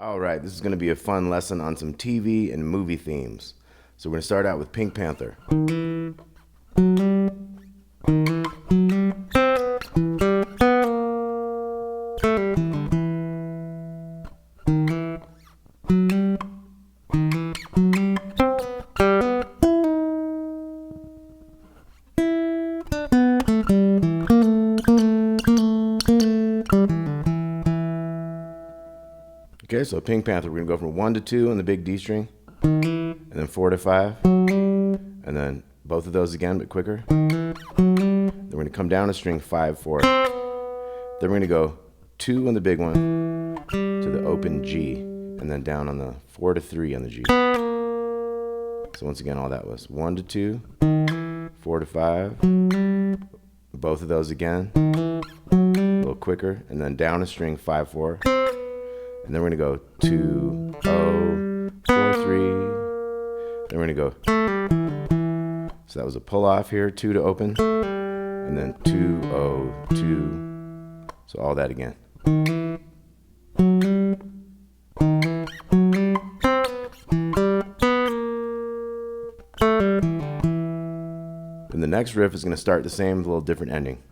All right, this is going to be a fun lesson on some TV and movie themes. So we're going to start out with Pink Panther. Okay, so Pink Panther, we're going to go from 1 to 2 on the big D string, and then 4 to 5, and then both of those again, but quicker. Then we're going to come down a string 5, 4. Then we're going to go 2 on the big one to the open G, and then down on the 4 to 3 on the G. So once again, all that was 1 to 2, 4 to 5, both of those again, a little quicker, and then down a string 5, 4. And then we're going to go 2, 0, 4, 3. Then we're going to go. So that was a pull off here, 2 to open. And then 2, 0, 2. So all that again. Then the next riff is going to start the same with a little different ending.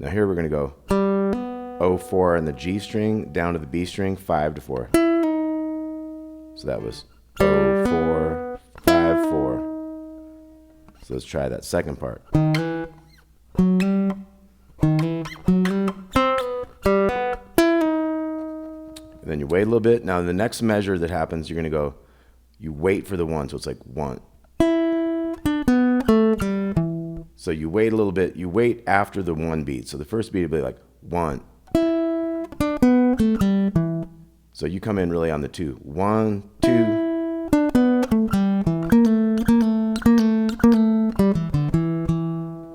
Now here we're going to go 0, 4 on the G string, down to the B string, 5 to 4. So that was 0, 4, 5, 4. So let's try that second part. And then you wait a little bit. Now the next measure that happens, you're going to go, you wait for the 1, so it's like 1. So you wait a little bit, you wait after the 1 beat. So the first beat will be like 1. So you come in really on the 2. 1, 2.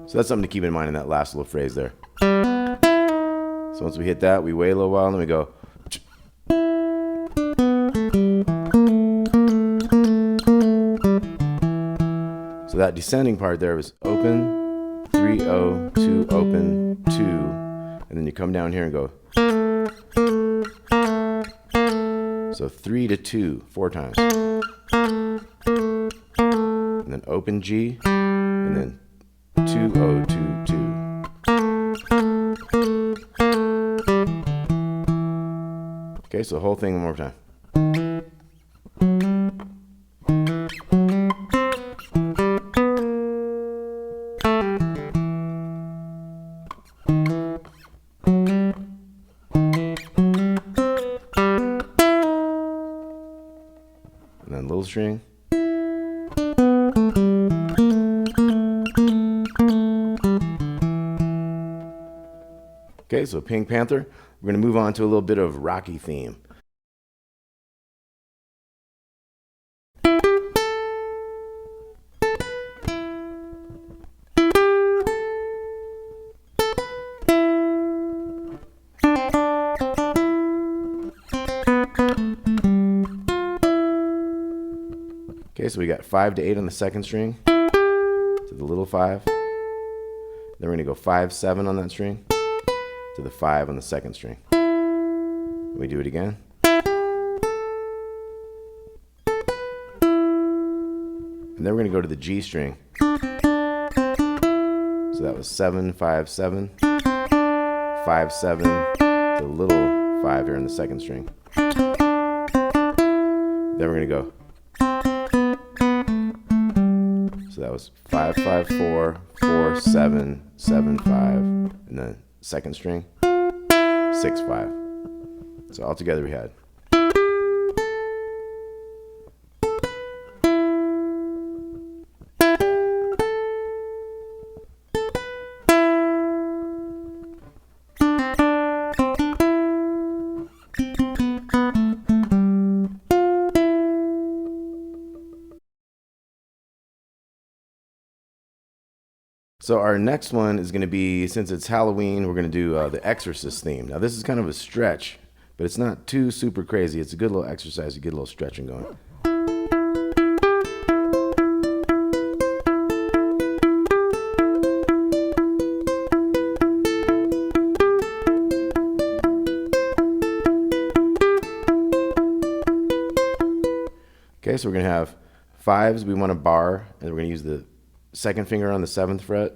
So that's something to keep in mind in that last little phrase there. So once we hit that, we wait a little while and then we go. So that descending part there was open, 3, 0, 2, open, 2. And then you come down here and go. So 3 to 2, 4 times. And then open G, and then 2, 0, 2, 2. Okay, so the whole thing one more time. And then little string. Okay, so Pink Panther. We're going to move on to a little bit of Rocky theme. Okay, so we got 5 to 8 on the second string to the little 5. Then we're going to go 5, 7 on that string to the 5 on the second string. We do it again. And then we're going to go to the G string. So that was 7, 5, 7, 5, 7, to the little 5 here on the second string. Then we're going to go. So that was 5, 5, 4, 4, 7, 7, 5, and then second string, 6, 5. So all together we had. So our next one is going to be, since it's Halloween, we're going to do the Exorcist theme. Now this is kind of a stretch, but it's not too super crazy. It's a good little exercise. You get a little stretching going. Okay, so we're going to have fives. We want a bar, and we're going to use the second finger on the 7th fret,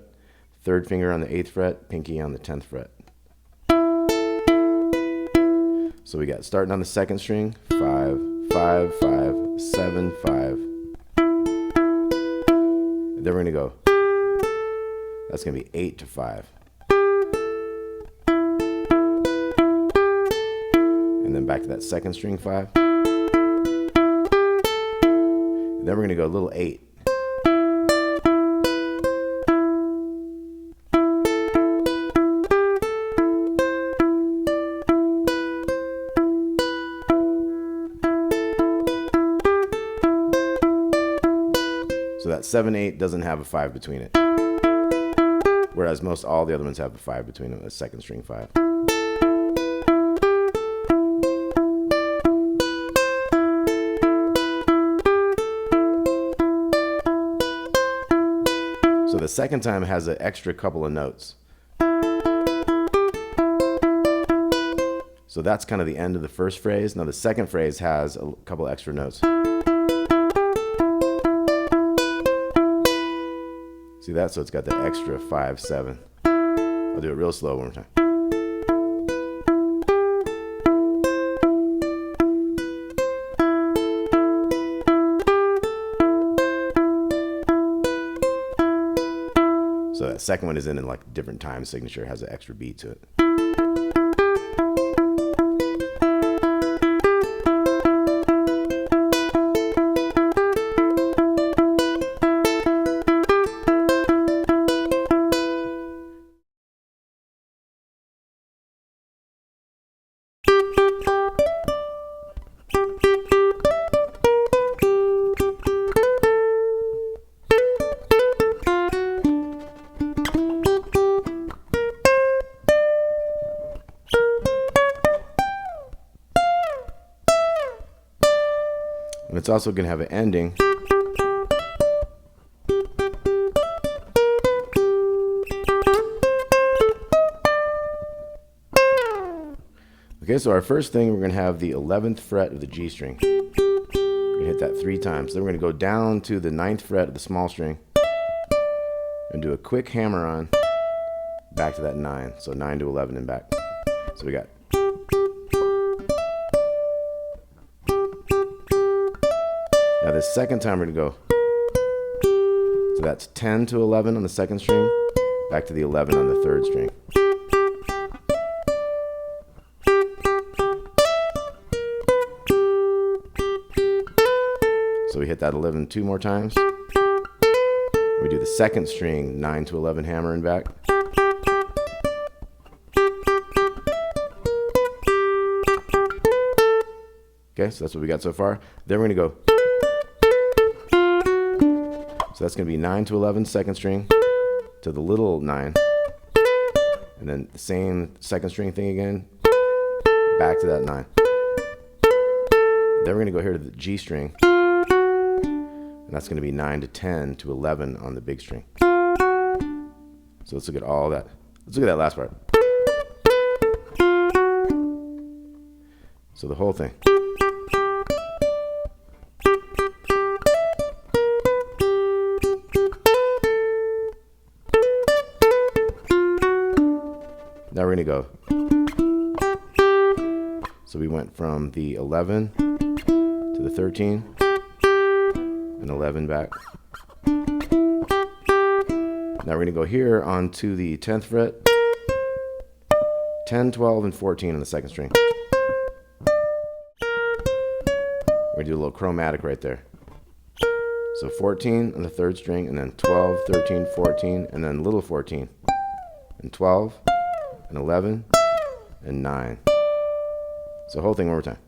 third finger on the 8th fret, pinky on the 10th fret. So we got starting on the 2nd string, 5, 5, 5, 7, 5. And then we're going to go, that's going to be 8 to 5. And then back to that 2nd string, 5. And then we're going to go a little 8. So that 7/8 doesn't have a 5 between it, whereas most all the other ones have a 5 between them, a 2nd string 5. So the second time has an extra couple of notes. So that's kind of the end of the first phrase. Now the second phrase has a couple extra notes. See that? So it's got the extra 5, 7. I'll do it real slow one more time. So that second one is in like different time signature, has an extra beat to it. And it's also going to have an ending. Okay, so our first thing, we're going to have the 11th fret of the G string. We're going to hit that 3 times. Then we're going to go down to the 9th fret of the small string and do a quick hammer on back to that 9. So 9 to 11 and back. So we got. Now the second time we're going to go, so that's 10 to 11 on the 2nd string, back to the 11 on the 3rd string. So we hit that 11 2 more times. We do the 2nd string, 9 to 11 hammer and back. Okay, so that's what we got so far. Then we're going to go. So that's going to be 9 to 11, 2nd string, to the little 9. And then the same 2nd string thing again, back to that 9. Then we're going to go here to the G string. And that's going to be 9 to 10 to 11 on the big string. So let's look at all that. Let's look at that last part. So the whole thing. Now we're going to go. So we went from the 11 to the 13 and 11 back. Now we're going to go here onto the 10th fret, 10, 12, and 14 on the 2nd string. We're going to do a little chromatic right there. So 14 on the 3rd string, and then 12, 13, 14, and then little 14, and 12, and 11, and 9. So the whole thing one more time.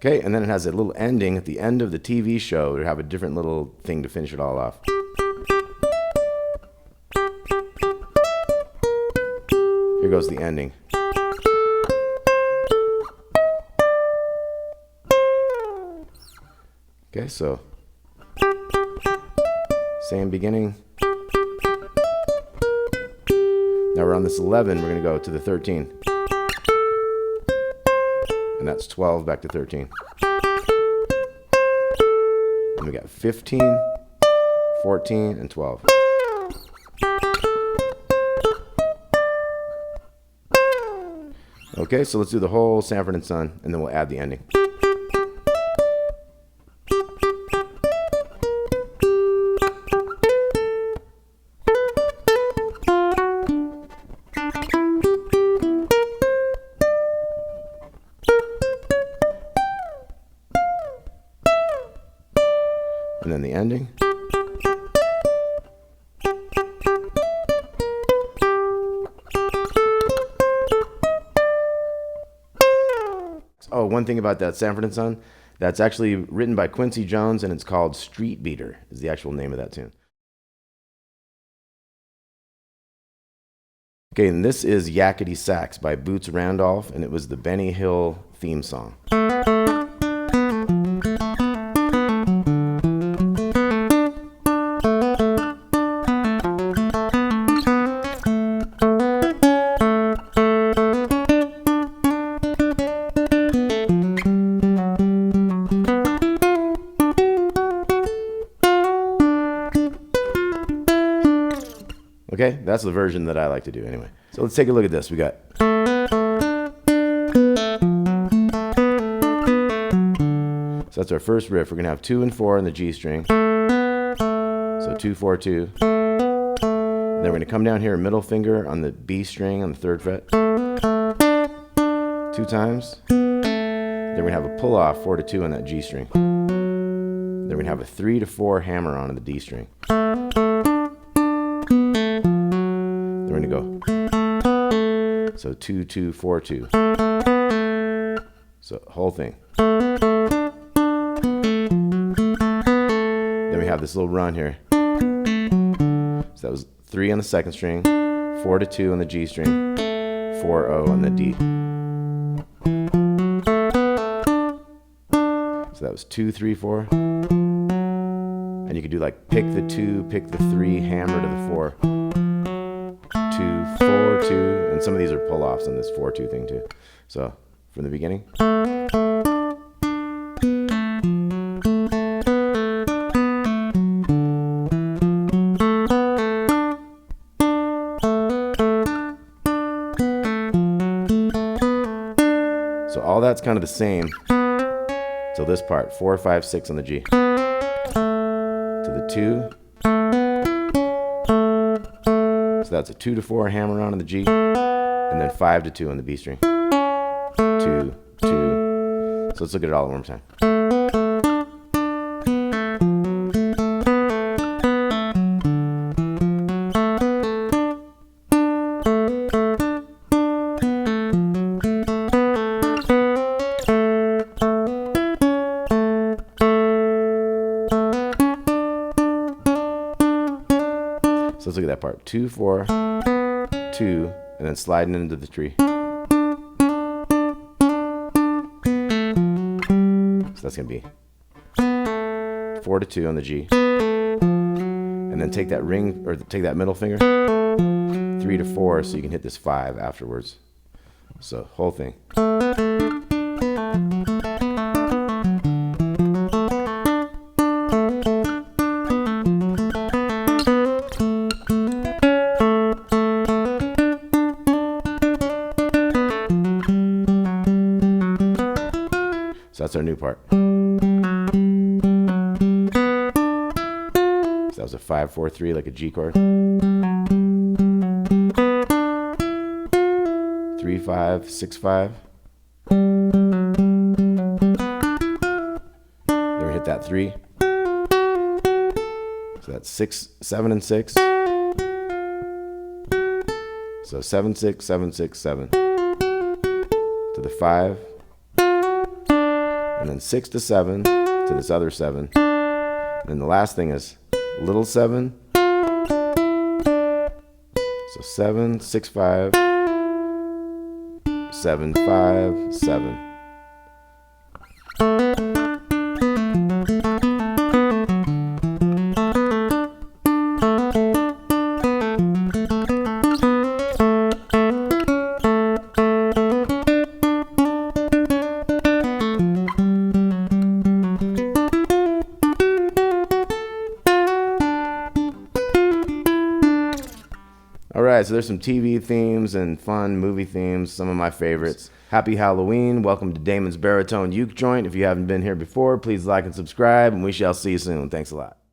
Okay, and then it has a little ending at the end of the TV show. We have a different little thing to finish it all off. Here goes the ending. Okay, so same beginning. Now we're on this 11, we're going to go to the 13. And that's 12 back to 13. And we got 15, 14, and 12. Okay, so let's do the whole Sanford and Son, and then we'll add the ending. And then the ending. Oh, one thing about that Sanford and Son, that's actually written by Quincy Jones, and it's called Streetbeater, is the actual name of that tune. Okay, and this is Yakety Sax by Boots Randolph, and it was the Benny Hill theme song. Okay, that's the version that I like to do anyway. So let's take a look at this. We got. So that's our first riff. We're going to have 2 and 4 on the G string. So 2, 4, 2. And then we're going to come down here, middle finger on the B string on the 3rd fret. 2 times. Then we're going to have a pull off 4 to 2 on that G string. Then we're going to have a 3 to 4 hammer on the D string. We're going to go. So 2, 2, 4, 2. So whole thing. Then we have this little run here. So that was 3 on the 2nd string, 4 to 2 on the G string, 4, O on the D. So that was 2, 3, 4. And you could do like pick the 2, pick the 3, hammer to the 4. 2, 4, 2, and some of these are pull-offs on this 4, 2 thing too. So, from the beginning. So all that's kind of the same till this part, 4, 5, 6 on the G. To the 2. So that's a 2 to 4 hammer on the G, and then 5 to 2 on the B string. 2, 2. So let's look at it all one more time. So let's look at that part. 2, 4, 2, and then sliding into the tree. So that's going to be 4 to 2 on the G. And then take that ring, or take that middle finger, 3 to 4, so you can hit this 5 afterwards. So whole thing. So that's our new part. So that was a 5, 4, 3, like a G chord. 3, 5, 6, 5. Then we hit that 3. So that's 6, 7, and 6. So 7, 6, 7, 6, 7. To the 5. And then 6 to 7 to this other 7. And then the last thing is little 7. So 7, 6, 5, 7, 5, 7. so there's some TV themes and fun movie themes, some of my favorites. Happy Halloween. Welcome to Damon's Baritone Uke joint. If you haven't been here before, please like and subscribe, and we shall see you soon. Thanks a lot.